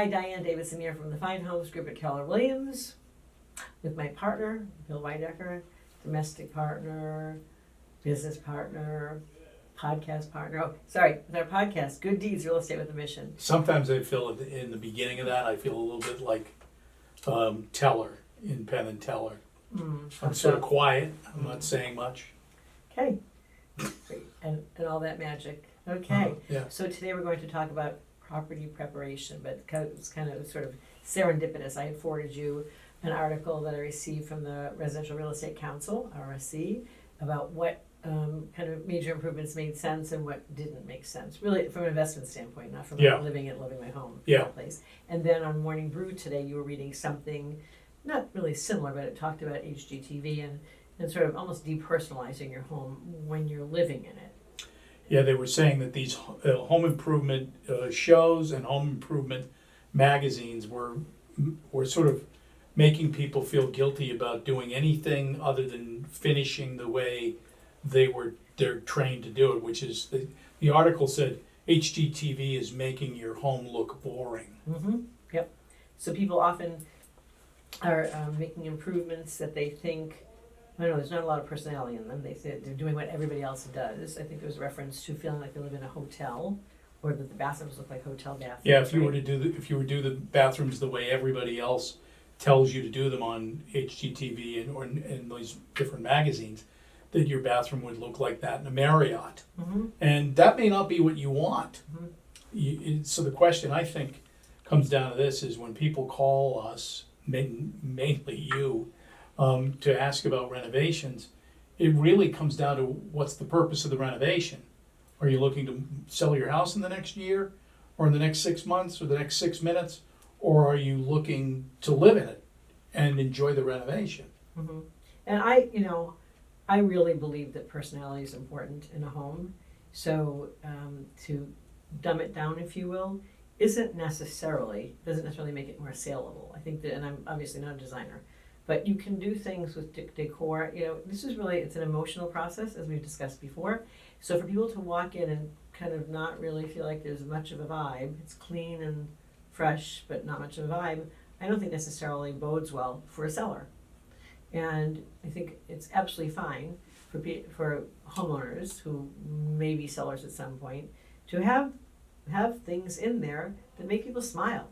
Hi, Diane Davidson here from the Fine Homes Group at Keller Williams with my partner, Bill Weidecker, domestic partner, business partner, podcast partner. Oh, sorry, with our podcast, Good Deeds Real Estate with a Mission. Sometimes I feel in the beginning of that, I feel a little bit like Teller in Penn and Teller. I'm sort of quiet. I'm not saying much. Okay. and all that magic. Okay. Yeah. So today we're going to talk about property preparation, but it's kind of sort of serendipitous. I had forwarded you an article that I received from the Residential Real Estate Council, RSC, about what kind of major improvements made sense and what didn't make sense. Really, from an investment standpoint, not from living my home place. And then on Morning Brew today, you were reading something not really similar, but it talked about HGTV and sort of almost depersonalizing your home when you're living in it. Yeah, they were saying that these home improvement shows and home improvement magazines were sort of making people feel guilty about doing anything other than finishing the way they're trained to do it, which is the article said HGTV is making your home look boring. Mm-hmm. Yep. So people often are making improvements that they think, I don't know, there's not a lot of personality in them. They say they're doing what everybody else does. I think there was reference to feeling like they live in a hotel, or that the bathrooms look like hotel bathrooms. Yeah, if you were to do the bathrooms the way everybody else tells you to do them on HGTV or in these different magazines, that your bathroom would look like that in a Marriott. Mm-hmm. And that may not be what you want. Mm-hmm. So the question, I think, comes down to this, is when people call us, mainly you, to ask about renovations, it really comes down to what's the purpose of the renovation. Are you looking to sell your house in the next year, or in the next 6 months, or the next 6 minutes, or are you looking to live in it and enjoy the renovation? Mm-hmm. And I really believe that personality is important in a home. So to dumb it down, if you will, doesn't necessarily make it more saleable. I think that, and I'm obviously not a designer, but you can do things with decor. This is really, it's an emotional process, as we've discussed before. So for people to walk in and kind of not really feel like there's much of a vibe, it's clean and fresh, but not much of a vibe, I don't think necessarily bodes well for a seller. And I think it's absolutely fine for homeowners who may be sellers at some point to have things in there that make people smile,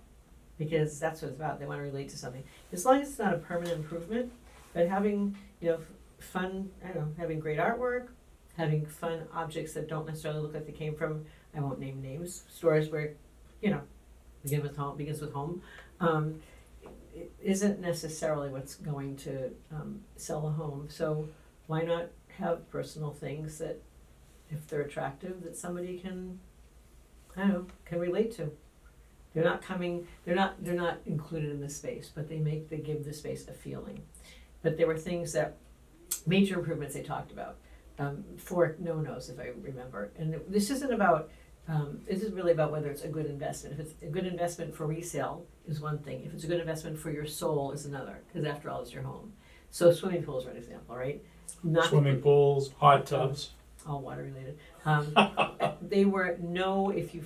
because that's what it's about. They want to relate to something. As long as it's not a permanent improvement, but having fun, having great artwork, having fun objects that don't necessarily look like they came from, I won't name names, stores where begins with home. It isn't necessarily what's going to sell a home. So why not have personal things that, if they're attractive, that somebody can relate to. They're not included in the space, but they give the space a feeling. But there were things that, major improvements they talked about, 4 no-nos, if I remember. And this isn't about, this is really about whether it's a good investment. If it's a good investment for resale is one thing. If it's a good investment for your soul is another, because after all, it's your home. So swimming pools are an example, right? Swimming pools, hot tubs. All water related. They were if you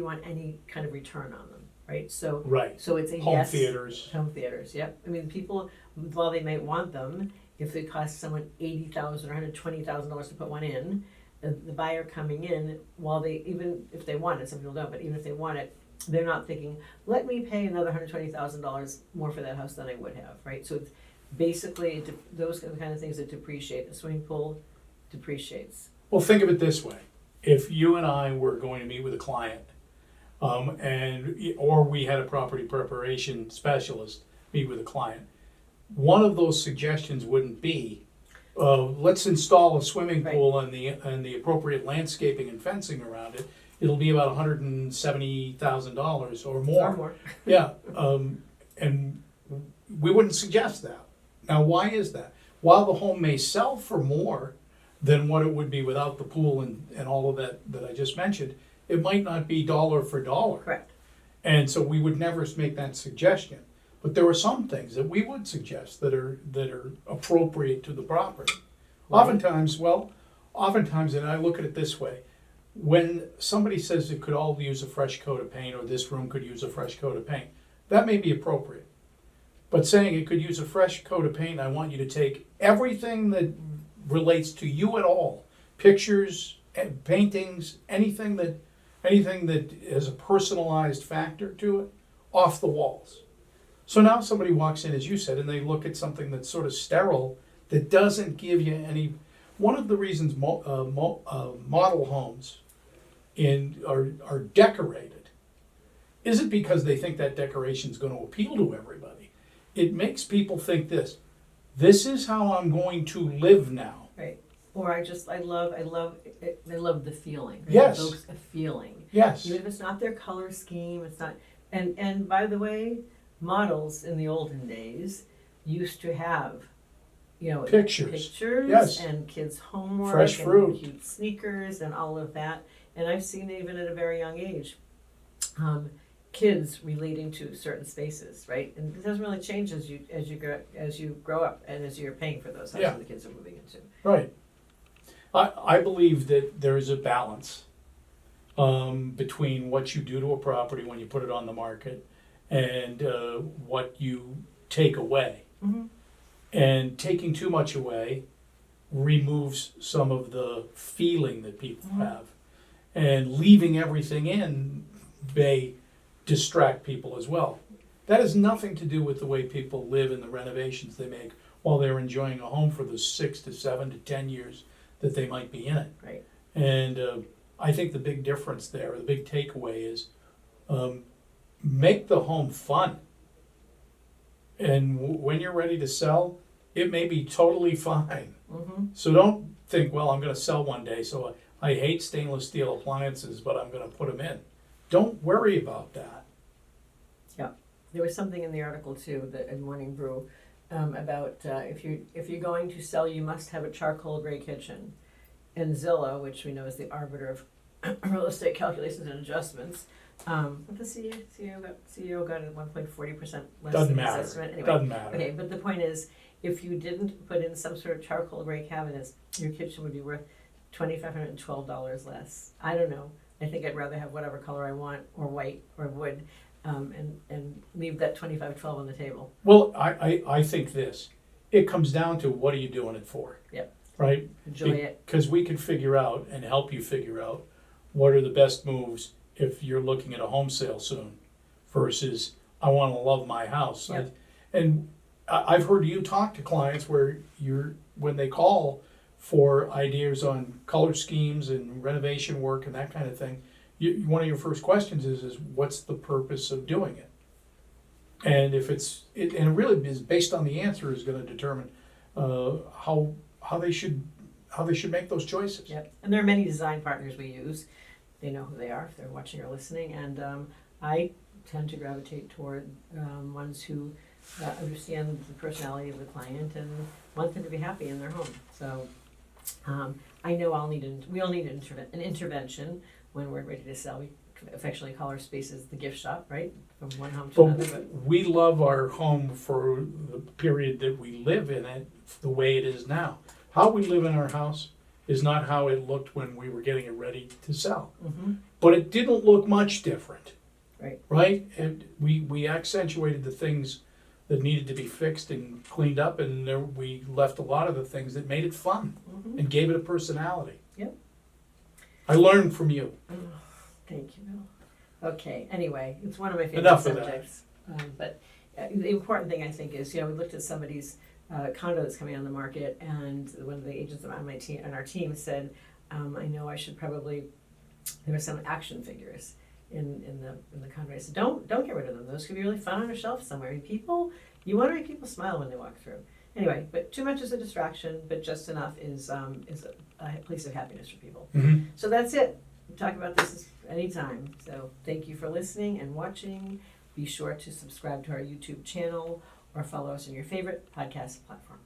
want any kind of return on them, right? So right. So it's a home yes. theaters. Home theaters. Yep. I mean, people, while they might want them, if it costs someone $80,000 or $120,000 to put one in, the buyer coming in, even if they want it, some people don't, but even if they want it, they're not thinking, let me pay another $120,000 more for that house than I would have, right? So it's basically those are the kind of things that depreciate. The swimming pool depreciates. Well, think of it this way. If you and I were going to meet with a client, or we had a property preparation specialist meet with a client, one of those suggestions wouldn't be, let's install a swimming pool and the appropriate landscaping and fencing around it. It'll be about $170,000 or more. Or more. Yeah, and we wouldn't suggest that. Now, why is that? While the home may sell for more than what it would be without the pool and all of that I just mentioned, it might not be dollar for dollar. Correct. And so we would never make that suggestion. But there are some things that we would suggest that are appropriate to the property. Right. Oftentimes, and I look at it this way, when somebody says it could all use a fresh coat of paint, or this room could use a fresh coat of paint, that may be appropriate. But saying it could use a fresh coat of paint, I want you to take everything that relates to you at all, pictures, paintings, anything that is a personalized factor to it, off the walls. So now somebody walks in, as you said, and they look at something that's sort of sterile, that doesn't give you any. One of the reasons model homes are decorated isn't because they think that decoration is going to appeal to everybody. It makes people think this is how I'm going to live now. Right. Or I love the feeling. Right? Yes. It evokes a feeling. Yes. Even if it's not their color scheme, it's not. And by the way, models in the olden days used to have, pictures, Yes. and kids' homework, Fresh fruit, and cute sneakers, and all of that. And I've seen even at a very young age, kids relating to certain spaces, right? And it doesn't really change as you grow up and as you're paying for those houses the kids are moving into. Right. I believe that there is a balance between what you do to a property when you put it on the market and what you take away. Mm-hmm. And taking too much away removes some of the feeling that people have. And leaving everything in may distract people as well. That has nothing to do with the way people live and the renovations they make while they're enjoying a home for the 6 to 7 to 10 years that they might be in it. Right. And I think the big difference there, the big takeaway is make the home fun. And when you're ready to sell, it may be totally fine. Mm-hmm. So don't think, well, I'm going to sell one day, so I hate stainless steel appliances, but I'm going to put them in. Don't worry about that. Yeah, there was something in the article too that in Morning Brew about if you're going to sell, you must have a charcoal gray kitchen. And Zillow, which we know is the arbiter of real estate calculations and adjustments, but the CEO got a 1.40% less Doesn't than matter. his estimate. Anyway, Doesn't matter. okay, but the point is, if you didn't put in some sort of charcoal gray cabinets, your kitchen would be worth $2,512 less. I don't know. I think I'd rather have whatever color I want, or white, or wood, and leave that $2,512 on the table. Well, I think this. It comes down to what are you doing it for? Yep. Right? Enjoy it. Because we can figure out and help you figure out what are the best moves if you're looking at a home sale soon versus I want to love my house. Yep. And I've heard you talk to clients where when they call for ideas on color schemes and renovation work and that kind of thing, one of your first questions is what's the purpose of doing it? And if and it really is based on the answer is going to determine how they should make those choices. Yep. And there are many design partners we use. They know who they are if they're watching or listening. And I tend to gravitate toward ones who understand the personality of the client and want them to be happy in their home. So I know we'll need an intervention when we're ready to sell. We affectionately call our spaces the gift shop, right? From one home to another. But we love our home for the period that we live in it, the way it is now. How we live in our house is not how it looked when we were getting it ready to sell. mm-hmm. But it didn't look much different. Right. Right? And we accentuated the things that needed to be fixed and cleaned up, and we left a lot of the things that made it fun Mm-hmm. and gave it a personality. Yep. I learned from you. Oh, thank you, Bill. Okay, anyway, it's one of my favorite Enough of that. subjects. But the important thing I think is, we looked at somebody's condo that's coming on the market, and one of the agents on my team, on our team, said, I know I should probably. There were some action figures in the condo. I said, don't get rid of them. Those could be really fun on a shelf somewhere. And you want to make people smile when they walk through. Anyway, but too much is a distraction, but just enough is a place of happiness for people. Mm-hmm. So that's it. We talk about this anytime. So thank you for listening and watching. Be sure to subscribe to our YouTube channel or follow us on your favorite podcast platform.